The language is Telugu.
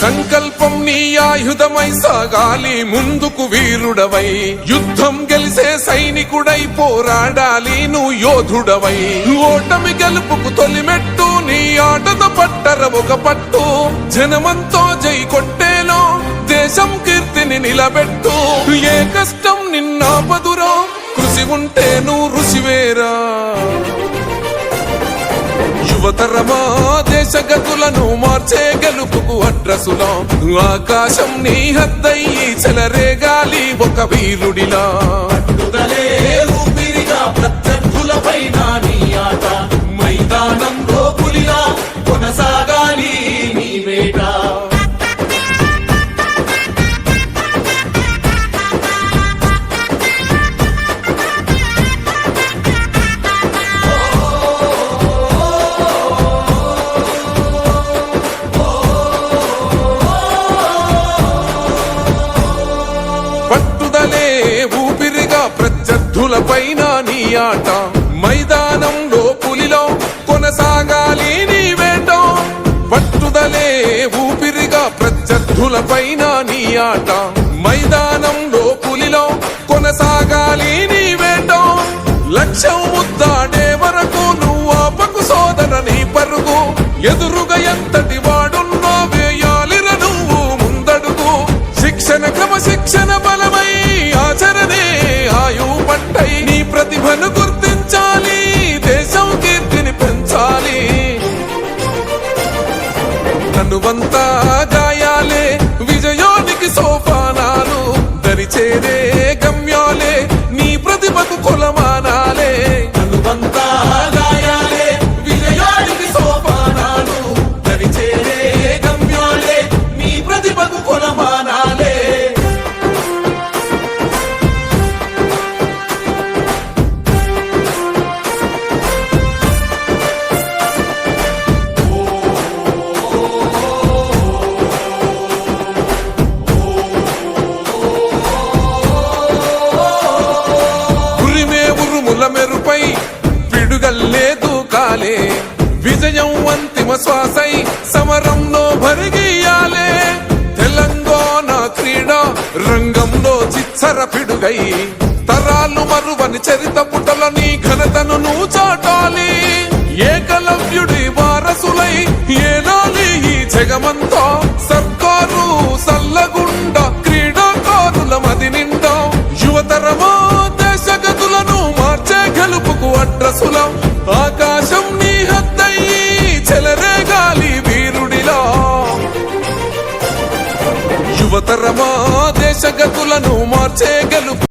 సంకల్పం నీ ఆయుధమై సాగాలి ముందుకు వీరుడవై, యుద్ధం గెలిసే సైనికుడై పోరాడాలి నువ్వు యోధుడవై. ఓటమి గెలుపుకు తొలిమెట్టు నీ ఆటతో పట్టర ఒక పట్టు, జనమంతో జై కొట్టేలో దేశం కీర్తిని నిలబెట్టు. ఏ కష్టం నిన్నాపదురో కృషి ఉంటే నువ్వు రుచివేరా. యువతరమా దేశ గతులను మార్చే గెలుపుకు అడ్రసులా, ఆకాశం నీ హద్దయ్యి చెలరేగాలి ఒక వీరుడిలా. ఊపిరిగా ప్రత్యర్థులపైన నీ ఆట, మైదానంలో పులిలా కొనసాగాలి నీ వేట. ఊపిరిగా ప్రత్యర్థులపైన నీ ఆట, మైదానంలో పులిలో కొనసాగాలి నీ వేట. పట్టుదలే ఊపిరిగా ప్రత్యర్థులపైన నీ ఆట, మైదానంలో పులిలో కొనసాగాలి నీ వేట. లక్ష్యం ముద్దాడే వరకు నువ్వు ఆపకు సోదర నీ పరుగు, ఎదురుగా ఎంతటి వాడున్నో వేయాలిర నువ్వు ముందడుగు. శిక్షణ క్రమశిక్షణ బలమై ఆచరణే ఆయు పట్టై, నీ ప్రతిభను గుర్తించాలి దేశం కీర్తిని పెంచాలి. తనువంతా గాయాలే విజయానికి సోపానాలు, దరిచేరే గమ్యాలే నీ ప్రతిభకు కొలమానాలే. తనువంతా గాయాలే విజయానికి సోపానాలు, దరిచేరే గమ్యాలే నీ ప్రతిభకు కొలమానాలే. మెరుపై పిడుగల్లేదు కాలే, విజయం అంతిమ శ్వాసై సమరంలో భరిగియాలే. తెలంగాణ క్రీడా రంగంలో చిచ్చర పిడుగై, తరాలు మరువని చరిత పుటల నీ ఘనతను నువ్వు చాటాలి. ఏకలవ్యుడి వారసులై ఏలాలి ఈ జగమంతా, సర్కారు సల్లగుండ క్రీడాకారుల మది నిండా. యువతరమా దేశ గతులను మార్చే గెలుపుకు అడ్రసులా, ఆకాశం నీ హద్దయ్యి చెలరేగాలి వీరుడిలా. యువతరమా దేశ గతులను మార్చే గెలుపు